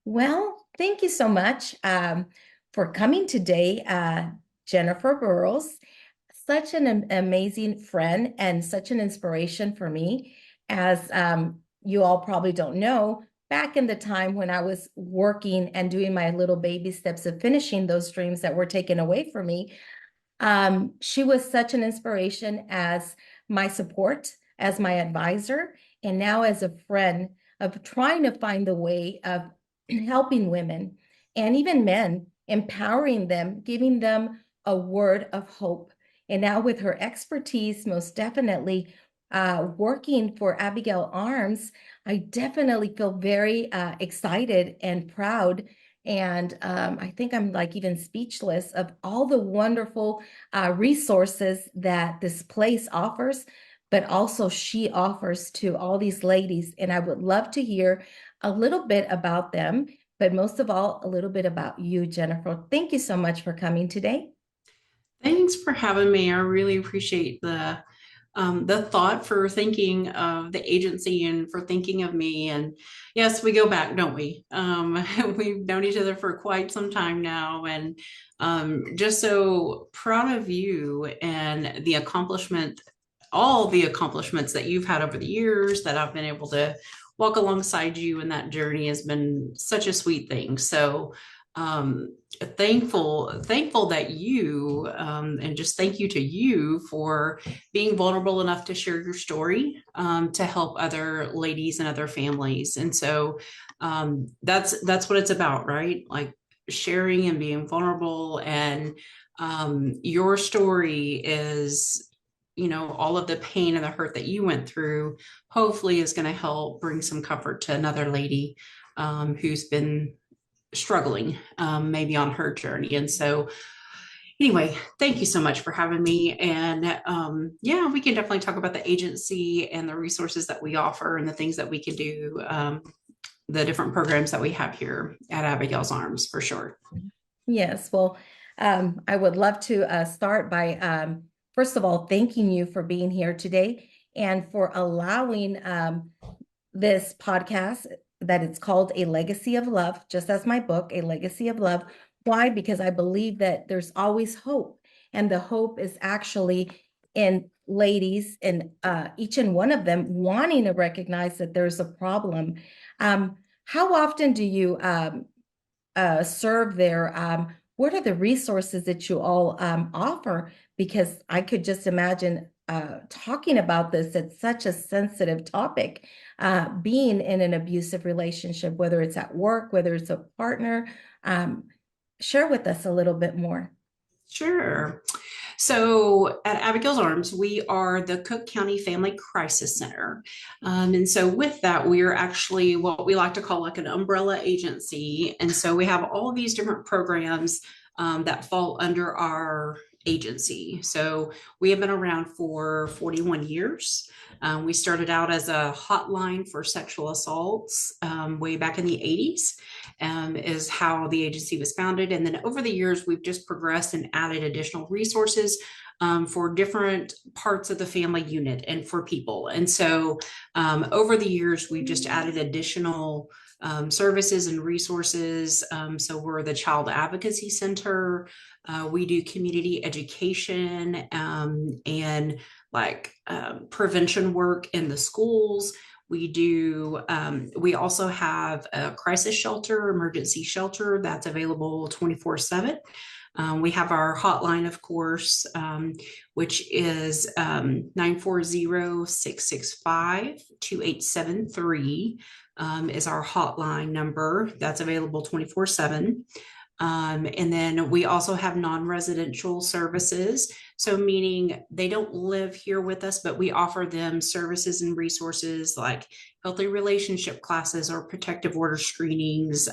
Well, thank you so much for coming today, Jennifer Burrows. Such an amazing friend and such an inspiration for me. As you all probably don't know, back in the time when I was working and doing my little baby steps of finishing those dreams that were taken away from me, she was such an inspiration as my support, as my advisor, and now as a friend of trying to find the way of helping women and even men, empowering them, giving them a word of hope. And now, with her expertise, most definitely working for Abigail Arms, I definitely feel very excited and proud. And I think I'm like even speechless of all the wonderful resources that this place offers, but also she offers to all these ladies. And I would love to hear a little bit about them, but most of all, a little bit about you, Jennifer. Thank you so much for coming today. Thanks for having me. I really appreciate the thought for thinking of the agency and for thinking of me. And yes, we go back, don't we? We've known each other for quite some time now, and just so proud of you and the accomplishment, all the accomplishments that you've had over the years that I've been able to walk alongside you, and that journey has been such a sweet thing. So um, thankful that you and just thank you to you for being vulnerable enough to share your story to help other ladies and other families. And so that's what it's about, right? Like sharing and being vulnerable. And your story is, all of the pain and the hurt that you went through, hopefully is going to help bring some comfort to another lady who's been struggling maybe on her journey. And so anyway, thank you so much for having me. And yeah, we can definitely talk about the agency and the resources that we offer and the things that we can do, the different programs that we have here at Abigail's Arms for sure. Yes, well, I would love to start by, first of all, thanking you for being here today and for allowing this podcast that it's called A Legacy of Love, just as my book, A Legacy of Love. Why? Because I believe that there's always hope, and the hope is actually in ladies and each and one of them wanting to recognize that there's a problem. How often do you serve there? What are the resources that you all offer? Because I could just imagine talking about this at such a sensitive topic, being in an abusive relationship, whether it's at work, whether it's a partner. Share with us a little bit more. Sure. So at Abigail's Arms, we are the Cook County Family Crisis Center. And so with that, we are actually what we like to call like an umbrella agency. And so we have all these different programs that fall under our agency. So we have been around for 41 years. We started out as a hotline for sexual assaults way back in the 80s, is how the agency was founded. And then over the years, we've just progressed and added additional resources for different parts of the family unit and for people. And so over the years, we've just added additional services and resources. So we're the Child Advocacy Center. We do community education and like prevention work in the schools. We also have a crisis shelter, emergency shelter that's available 24/7. We have our hotline, of course, which is 940-665-2873 is our hotline number that's available 24/7. And then we also have non-residential services. So meaning they don't live here with us, but we offer them services and resources like healthy relationship classes or protective order screenings,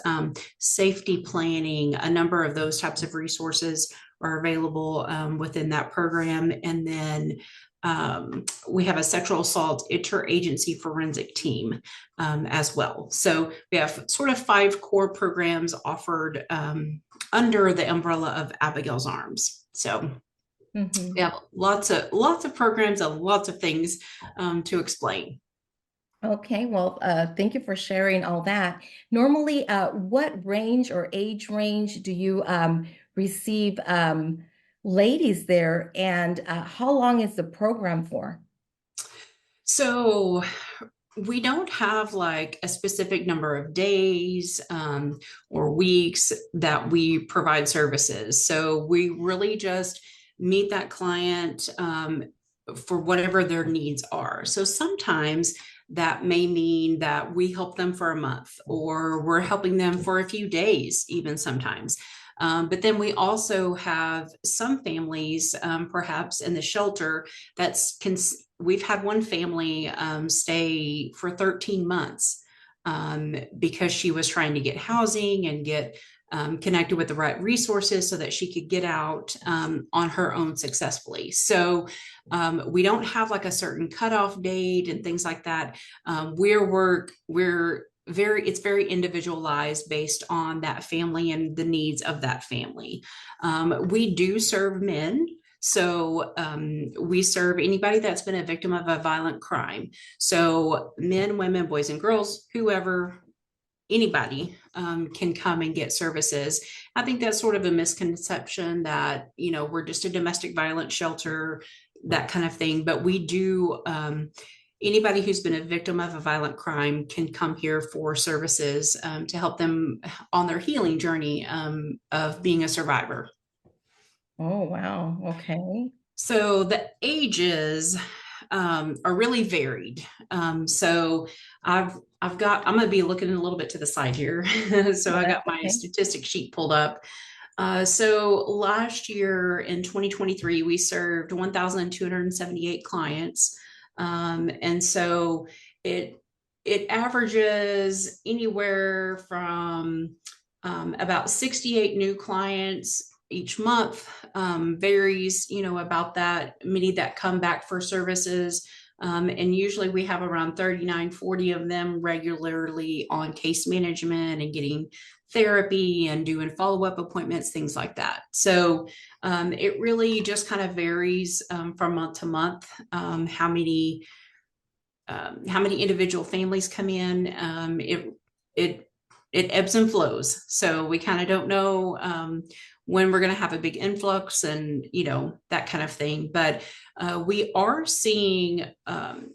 safety planning. A number of those types of resources are available within that program. And then we have a sexual assault interagency forensic team as well. So we have sort of 5 core programs offered under the umbrella of Abigail's Arms. So we Mhm. have lots of programs and lots of things to explain. Okay, well, thank you for sharing all that. Normally, what range or age range do you receive ladies there, and how long is the program for? So we don't have like a specific number of days or weeks that we provide services. So we really just meet that client for whatever their needs are. So sometimes that may mean that we help them for a month or we're helping them for a few days, even sometimes. But then we also have some families, perhaps in the shelter, that's we've had one family stay for 13 months because she was trying to get housing and get connected with the right resources so that she could get out on her own successfully. So we don't have like a certain cutoff date and things like that. We're it's very individualized based on that family and the needs of that family. We do serve men. So we serve anybody that's been a victim of a violent crime. So men, women, boys, and girls, whoever, anybody can come and get services. I think that's sort of a misconception that, you know, we're just a domestic violence shelter, that kind of thing. But we do, anybody who's been a victim of a violent crime can come here for services to help them on their healing journey of being a survivor. Oh, wow. Okay. So the ages are really varied. So I'm going to be looking a little bit to the side here. So Yeah, I got that's my okay. statistic sheet pulled up. So last year in 2023, we served 1,278 clients. And so it it averages anywhere from about 68 new clients each month. Varies, you know, about that many that come back for services. And usually we have around 39, 40 of them regularly on case management and getting therapy and doing follow-up appointments, things like that. So it really just kind of varies from month to month how many individual families come in. It it ebbs and flows, so we kind of don't know when we're going to have a big influx and you know that kind of thing. But we are seeing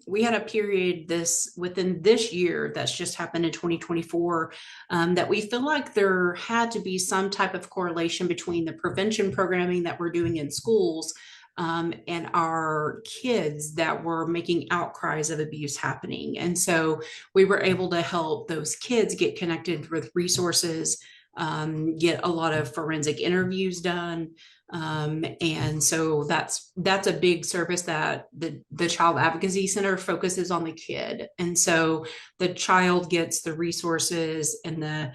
we had a period this within this year that's just happened in 2024 that we feel like there had to be some type of correlation between the prevention programming that we're doing in schools and our kids that were making outcries of abuse happening. And so we were able to help those kids get connected with resources, get a lot of forensic interviews done. And so that's a big service that the Child Advocacy Center focuses on the kid. And so the child gets the resources and the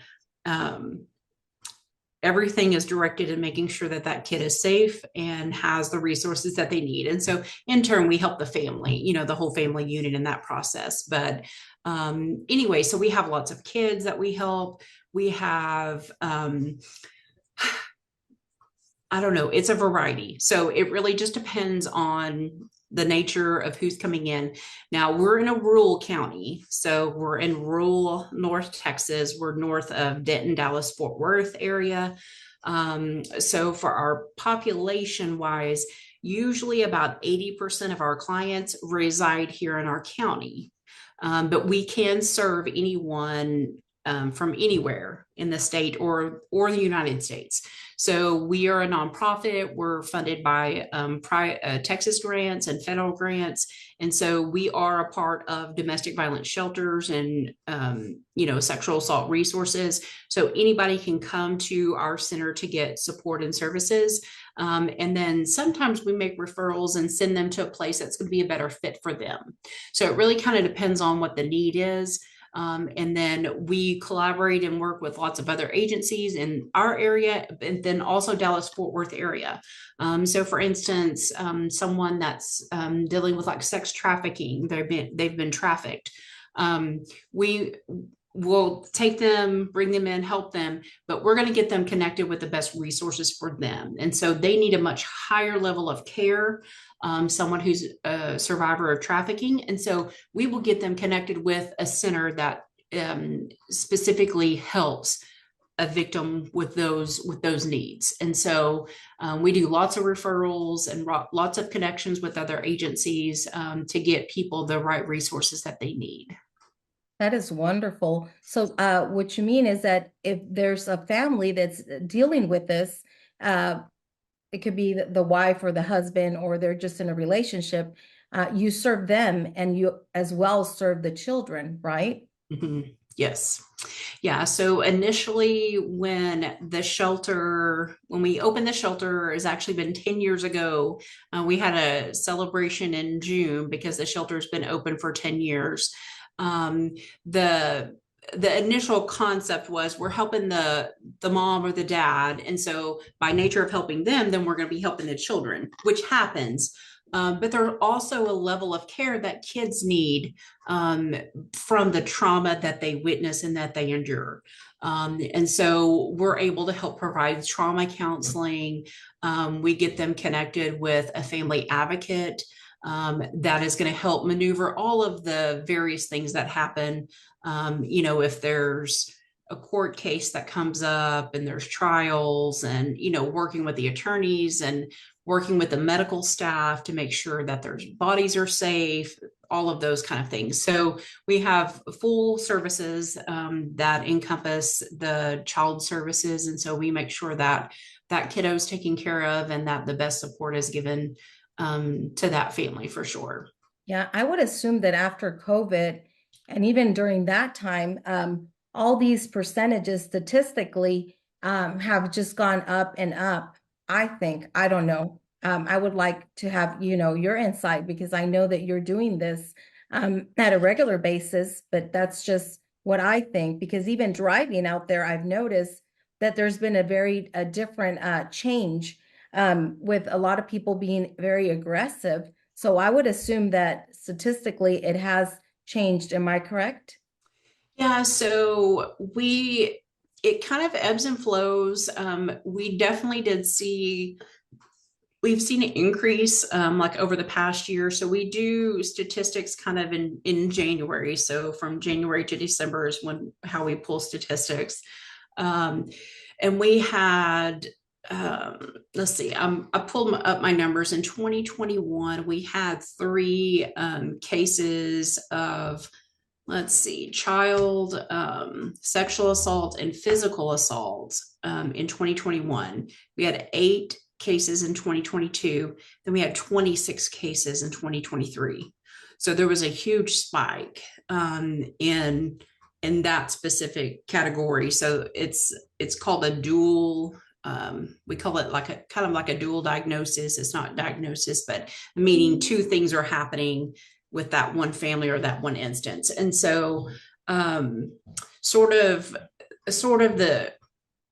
everything is directed in making sure that that kid is safe and has the resources that they need. And so in turn, we help the family, you know, the whole family unit in that process. But anyway, so we have lots of kids that we help. We have, I don't know, it's a variety. So it really just depends on the nature of who's coming in. Now we're in a rural county. So we're in rural North Texas. We're north of Denton, Dallas, Fort Worth area. So for our population wise, usually about 80% of our clients reside here in our county. But we can serve anyone from anywhere in the state or the United States. So we are a nonprofit. We're funded by Texas grants and federal grants, and so we are a part of domestic violence shelters and you know sexual assault resources. So anybody can come to our center to get support and services. And then sometimes we make referrals and send them to a place that's going to be a better fit for them. So it really kind of depends on what the need is. And then we collaborate and work with lots of other agencies in our area, and then also Dallas Fort Worth area. So, for instance, someone that's dealing with like sex trafficking, they've been trafficked. We we'll take them, bring them in, help them, but we're going to get them connected with the best resources for them. And so they need a much higher level of care, someone who's a survivor of trafficking. And so we will get them connected with a center that specifically helps a victim with those needs. And so we do lots of referrals and lots of connections with other agencies to get people the right resources that they need. That is wonderful. So, what you mean is that if there's a family that's dealing with this, uh, it could be the wife or the husband, or they're just in a relationship, you serve them and you as well serve the children, right? Mhm. Yes. Yeah. So initially, when we opened the shelter, it's actually been 10 years ago. We had a celebration in June because the shelter's been open for 10 years. Um, the the initial concept was we're helping the mom or the dad, and so by nature of helping them, then we're going to be helping the children, which happens. But there's also a level of care that kids need um, from the trauma that they witness and that they endure. And so we're able to help provide trauma counseling. We get them connected with a family advocate that is going to help maneuver all of the various things that happen. If there's a court case that comes up and there's trials, and working with the attorneys and working with the medical staff to make sure that their bodies are safe, all of those kind of things. So we have full services that encompass the child services. And so we make sure that that kiddo is taken care of and that the best support is given to that family for sure. Yeah, I would assume that after COVID and even during that time, all these percentages statistically have just gone up and up. I think, I don't know. I would like to have, your insight because I know that you're doing this at a regular basis, but that's just what I think. Because even driving out there, I've noticed that there's been a different change with a lot of people being very aggressive. So I would assume that statistically it has changed. Am I correct? Yeah, so it kind of ebbs and flows. We definitely we've seen an increase like over the past year. So we do statistics kind of in January. So from January to December is how we pull statistics. Um, and we had let's see, I pulled up my numbers. In 2021 we had three cases of, let's see, child sexual assault and physical assault in 2021. We had 8 cases in 2022. Then we had 26 cases in 2023. So there was a huge spike in that specific category. So it's called a dual. We call it like a kind of like a dual diagnosis. It's not diagnosis, but meaning two things are happening with that one family or that one instance. And so um, sort of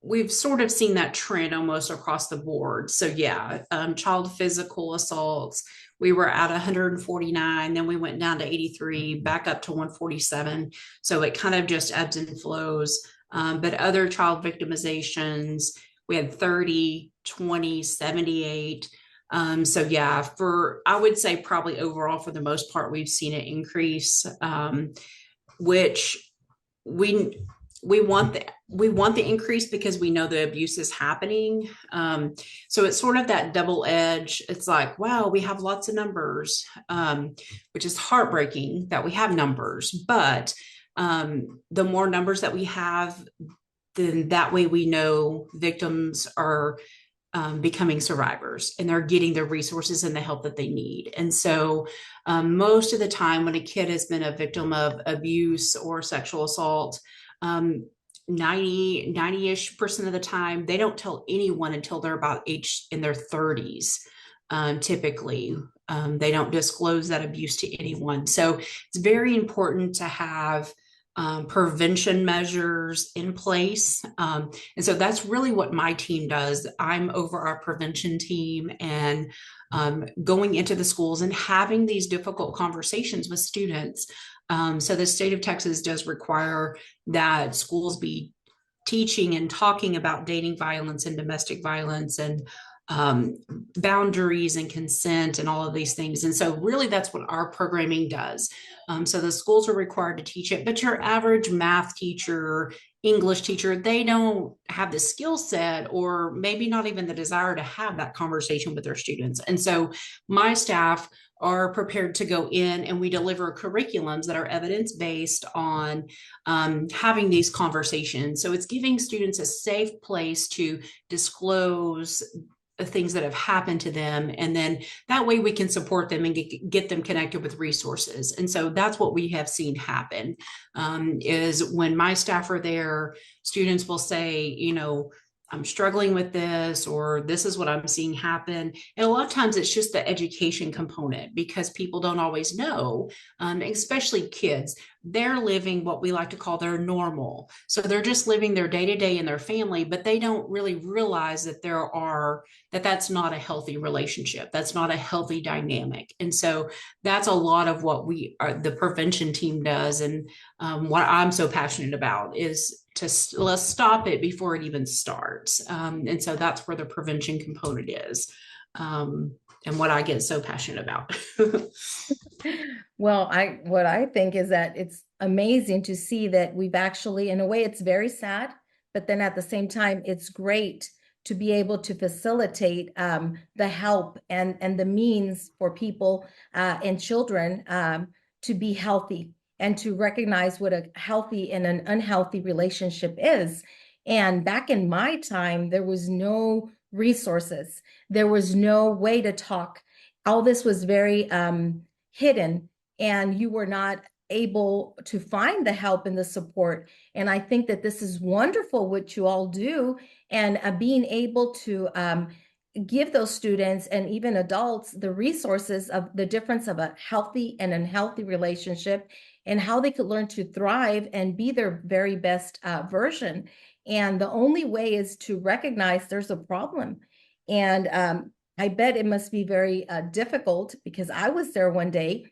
we've sort of seen that trend almost across the board. So yeah, child physical assaults, we were at 149, then we went down to 83, back up to 147. So it kind of just ebbs and flows. But other child victimizations, we had 30, 20, 78. So yeah, I would say probably overall for the most part, we've seen it increase, which we we want the increase because we know the abuse is happening. So it's sort of that double edge. It's like, wow, we have lots of numbers, which is heartbreaking that we have numbers, but the more numbers that we have, then that way we know victims are becoming survivors and they're getting the resources and the help that they need. And so most of the time when a kid has been a victim of abuse or sexual assault, 90-ish% of the time, they don't tell anyone until they're about age in their 30s. Typically, they don't disclose that abuse to anyone. So it's very important to have prevention measures in place. And so that's really what my team does. I'm over our prevention team and going into the schools and having these difficult conversations with students So the state of Texas does require that schools be teaching and talking about dating violence and domestic violence and um, boundaries and consent and all of these things. And so, really, that's what our programming does. So, the schools are required to teach it, but your average math teacher, English teacher, they don't have the skill set or maybe not even the desire to have that conversation with their students. And so, my staff are prepared to go in and we deliver curriculums that are evidence based on having these conversations. So it's giving students a safe place to disclose things that have happened to them. And then that way we can support them and get them connected with resources. And so that's what we have seen happen is when my staff are there, students will say, I'm struggling with this, or this is what I'm seeing happen. And a lot of times it's just the education component because people don't always know, especially kids. They're living what we like to call their normal. So they're just living their day to day in their family, but they don't really realize that that's not a healthy relationship. That's not a healthy dynamic. And so that's a lot of what the prevention team does. And what I'm so passionate about is let's stop it before it even starts. And so that's where the prevention component is, and what I get so passionate about. Well, what I think is that it's amazing to see that we've actually, in a way, it's very sad, but then at the same time, it's great to be able to facilitate the help and the means for people and children to be healthy and to recognize what a healthy and an unhealthy relationship is. And back in my time, there was no resources. There was no way to talk. All this was very hidden, and you were not able to find the help and the support. And I think that this is wonderful what you all do, and being able to give those students and even adults the resources of the difference of a healthy and unhealthy relationship and how they could learn to thrive and be their very best version. And the only way is to recognize there's a problem. And I bet it must be very difficult because I was there one day,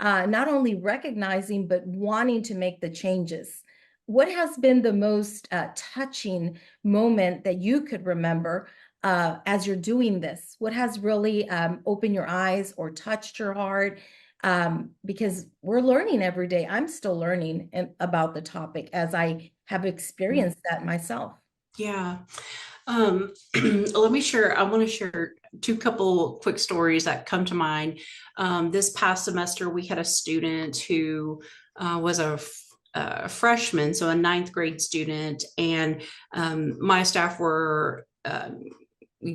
not only recognizing, but wanting to make the changes. What has been the most touching moment that you could remember as you're doing this? What has really opened your eyes or touched your heart? Because we're learning every day. I'm still learning about the topic as I have experienced that myself. Yeah. Let me share. I want to share couple quick stories that come to mind. This past semester, we had a student who was a freshman, so a ninth grade student, and my staff were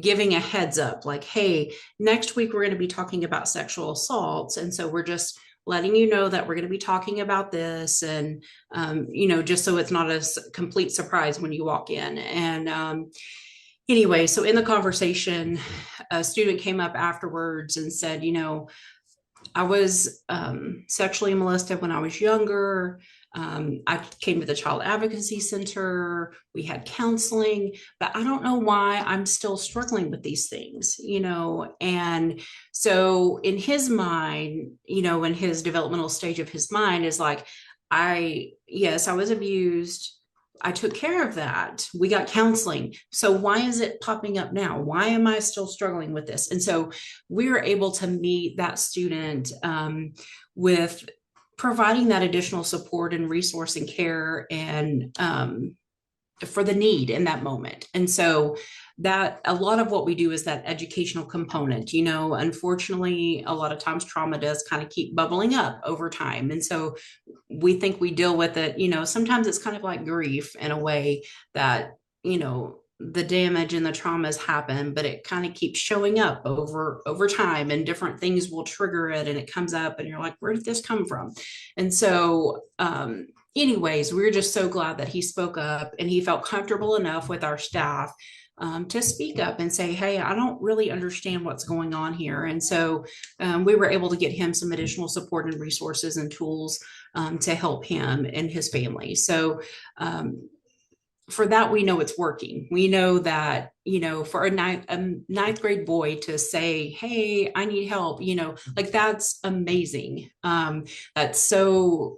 giving a heads up like, hey, next week we're going to be talking about sexual assaults. And so we're just letting you know that we're going to be talking about this. And, just so it's not a complete surprise when you walk in. And anyway, so in the conversation, a student came up afterwards and said, I was sexually molested when I was younger. I came to the Child Advocacy Center. We had counseling, but I don't know why I'm still struggling with these things, And so in his mind, in his developmental stage of his mind is like, yes, I was abused. I took care of that. We got counseling. So why is it popping up now? Why am I still struggling with this? And so we were able to meet that student with providing that additional support and resource and care and for the need in that moment. And so that a lot of what we do is that educational component. Unfortunately, a lot of times trauma does kind of keep bubbling up over time. And so we think we deal with it, sometimes it's kind of like grief in a way that, the damage and the traumas happen, but it kind of keeps showing up over time, and different things will trigger it, and it comes up and you're like, where did this come from? And so anyways, we're just so glad that he spoke up and he felt comfortable enough with our staff to speak up and say, hey, I don't really understand what's going on here. And so we were able to get him some additional support and resources and tools to help him and his family. So for that, we know it's working. We know that, for a ninth grade boy to say, hey, I need help, like that's amazing. That's so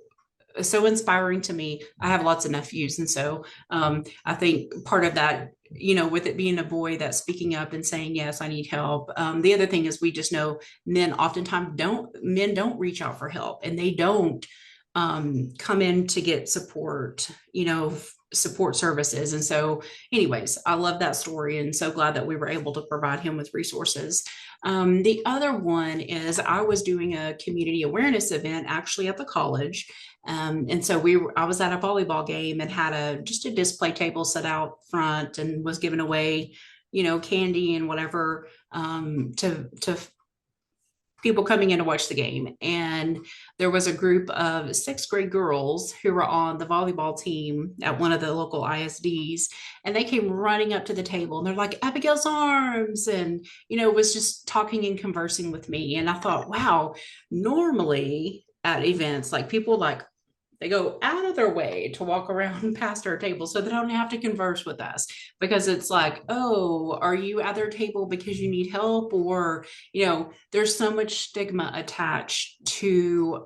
so inspiring to me. I have lots of nephews, and so I think part of that, with it being a boy that's speaking up and saying, yes, I need help. The other thing is we just know men don't reach out for help, and they don't come in to get support, support services. And so, anyways, I love that story and so glad that we were able to provide him with resources. The other one is I was doing a community awareness event actually at the college. And so I was at a volleyball game and had just a display table set out front and was giving away, candy and whatever, to people coming in to watch the game. And there was a group of sixth grade girls who were on the volleyball team at one of the local ISDs. And they came running up to the table and they're like, Abigail's arms. And, was just talking and conversing with me. And I thought, wow, normally at events, like people they go out of their way to walk around past our table so they don't have to converse with us, because it's like, oh, are you at their table because you need help? Or, there's so much stigma attached to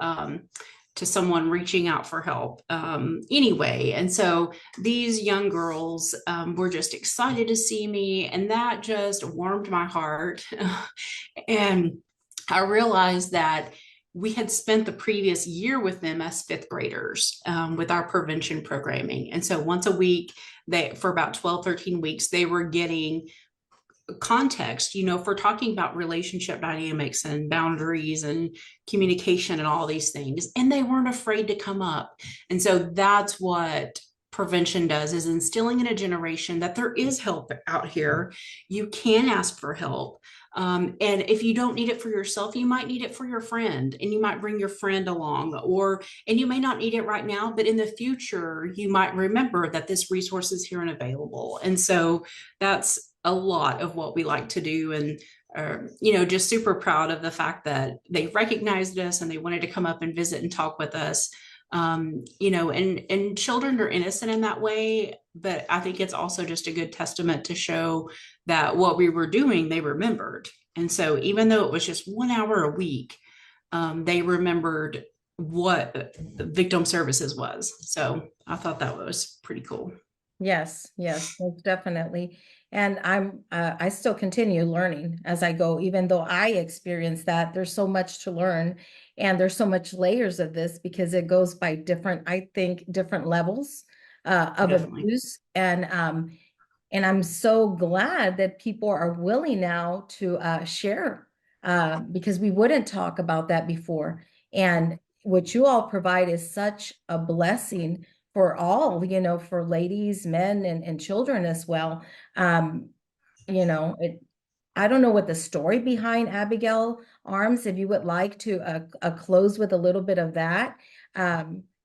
someone reaching out for help, anyway. And so these young girls were just excited to see me, and that just warmed my heart. And I realized that we had spent the previous year with them as fifth graders, with our prevention programming. And so once a week, for about 12, 13 weeks, they were getting context, for talking about relationship dynamics and boundaries and communication and all these things. And they weren't afraid to come up. And so that's what prevention does, is instilling in a generation that there is help out here. You can ask for help. And if you don't need it for yourself, you might need it for your friend, and you might bring your friend along, and you may not need it right now, but in the future, you might remember that this resource is here and available. And so that's a lot of what we like to do. And, just super proud of the fact that they recognized us and they wanted to come up and visit and talk with us. And children are innocent in that way, but I think it's also just a good testament to show that what we were doing, they remembered. And so even though it was just 1 hour a week, they remembered what victim services was. So I thought that was pretty cool. Yes, yes, most definitely. And I still continue learning as I go, even though I experienced that. There's so much to learn, and there's so much layers of this because it goes by I think, different levels of Definitely. abuse. And I'm so glad that people are willing now to share, because we wouldn't talk about that before. And what you all provide is such a blessing for all, for ladies, men, and children as well. Um, I don't know what the story behind Abigail Arms, if you would like to close with a little bit of that,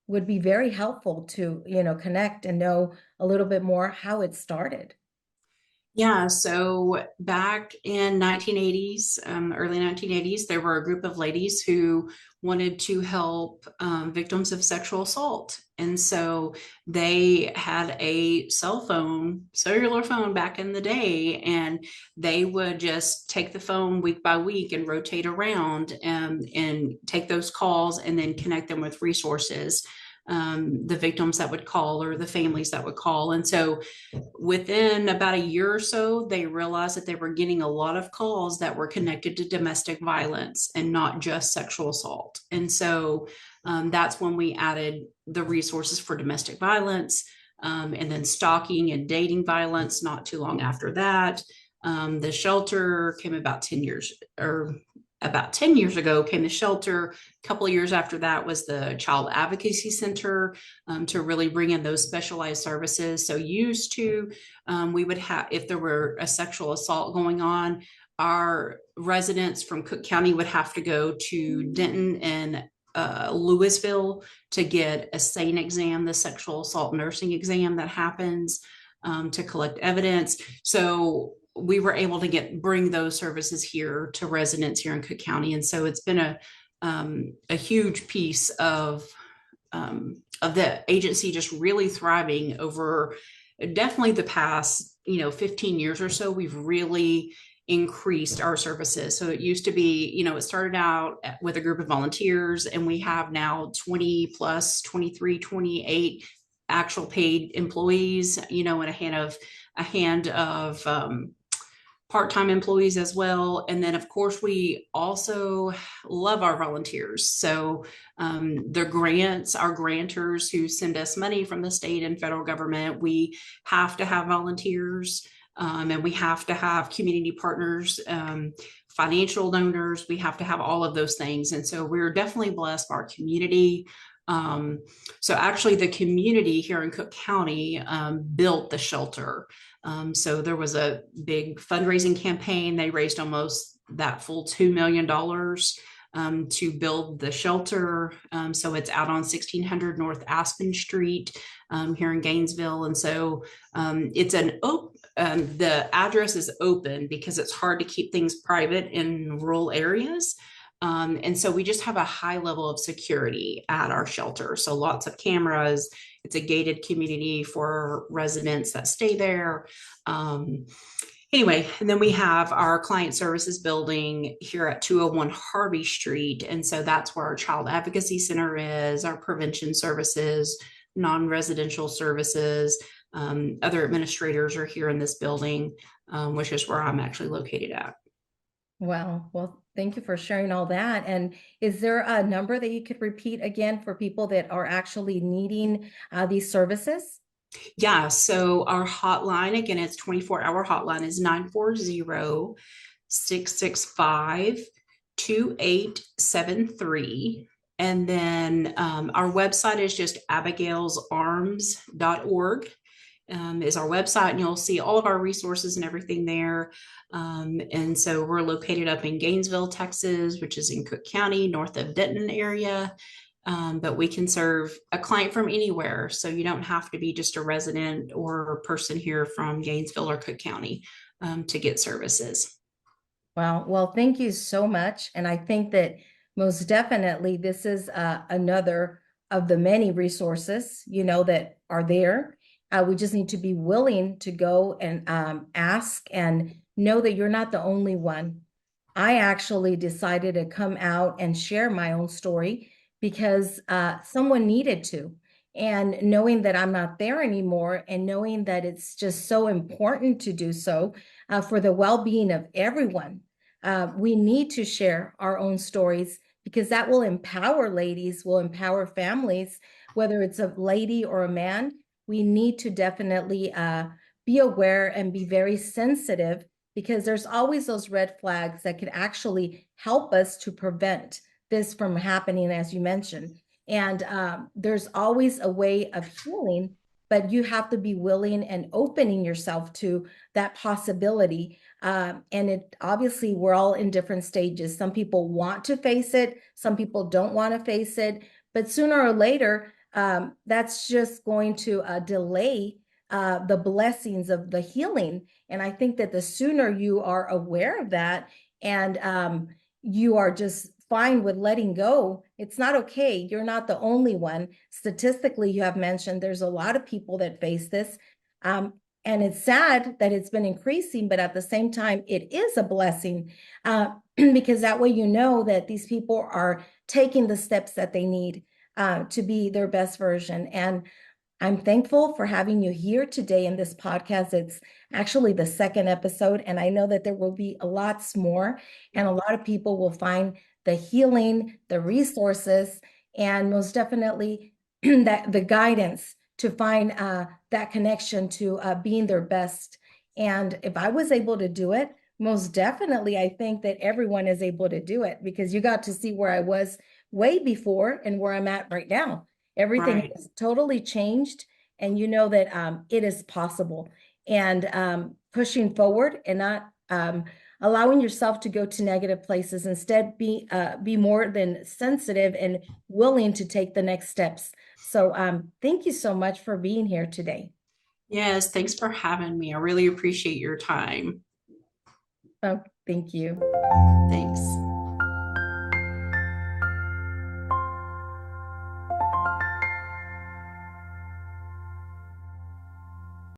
would be very helpful to, connect and know a little bit more how it started. Yeah, so back in 1980s, early 1980s, there were a group of ladies who wanted to help victims of sexual assault. And so they had a cellular phone back in the day, and they would just take the phone week by week and rotate around and take those calls and then connect them with resources, the victims that would call or the families that would call. And so within about a year or so, they realized that they were getting a lot of calls that were connected to domestic violence and not just sexual assault. And so that's when we added the resources for domestic violence, and then stalking and dating violence not too long after that. The shelter came about 10 years ago came the shelter. A couple of years after that was the Child Advocacy Center, to really bring in those specialized services. So used to, we would have, if there were a sexual assault going on, our residents from Cook County would have to go to Denton and Louisville to get a SANE exam, the sexual assault nursing exam that happens, to collect evidence. So we were able to bring those services here to residents here in Cook County. And so it's been a huge piece of the agency just really thriving over definitely the past, 15 years or so. We've really increased our services. So it used to be, it started out with a group of volunteers, and we have now 20 plus 23, 28 actual paid employees, and a hand of part-time employees as well. And then of course we also love our volunteers. So the grants, our grantors who send us money from the state and federal government, we have to have volunteers, and we have to have community partners, financial donors. We have to have all of those things. And so we're definitely blessed by our community. So actually the community here in Cook County built the shelter. So there was a big fundraising campaign. They raised almost that full $2 million to build the shelter. So it's out on 1600 North Aspen Street here in Gainesville. And so it's the address is open because it's hard to keep things private in rural areas. And so we just have a high level of security at our shelter. So lots of cameras. It's a gated community for residents that stay there. Anyway, and then we have our client services building here at 201 Harvey Street. And so that's where our child advocacy center is, our prevention services, non-residential services. Other administrators are here in this building, which is where I'm actually located at. Wow. Well, thank you for sharing all that. And is there a number that you could repeat again for people that are actually needing these services? Yeah, so our hotline, again, it's 24-hour hotline, is 940-665-2873. And then our website is just abigailsarms.org. Is our website, and you'll see all of our resources and everything there. And so we're located up in Gainesville, Texas, which is in Cook County, north of Denton area. But we can serve a client from anywhere. So you don't have to be just a resident or a person here from Gainesville or Cook County to get services. Wow. Well, thank you so much. And I think that most definitely this is another of the many resources, that are there. We just need to be willing to go and ask and know that you're not the only one. I actually decided to come out and share my own story because someone needed to. And knowing that I'm not there anymore, and knowing that it's just so important to do so for the well-being of everyone, we need to share our own stories, because that will empower ladies, will empower families, whether it's a lady or a man. We need to definitely be aware and be very sensitive, because there's always those red flags that could actually help us to prevent this from happening, as you mentioned. And there's always a way of healing, but you have to be willing and opening yourself to that possibility. And it obviously, we're all in different stages. Some people want to face it, some people don't want to face it, but sooner or later, that's just going to delay the blessings of the healing. And I think that the sooner you are aware of that, and you are just fine with letting go, it's not okay. You're not the only one. Statistically, you have mentioned there's a lot of people that face this. And it's sad that it's been increasing, but at the same time, it is a blessing, because that way you know that these people are taking the steps that they need to be their best version. And I'm thankful for having you here today in this podcast. It's actually the second episode, and I know that there will be lots more, and a lot of people will find the healing, the resources, and most definitely that the guidance to find that connection to being their best. And if I was able to do it, most definitely, I think that everyone is able to do it, because you got to see where I was way before and where I'm at right now. Everything Right. has totally changed, and you know that it is possible. And pushing forward and not allowing yourself to go to negative places. Instead, be more than sensitive and willing to take the next steps. So thank you so much for being here today. Yes, thanks for having me. I really appreciate your time. Oh, thank you. Thanks.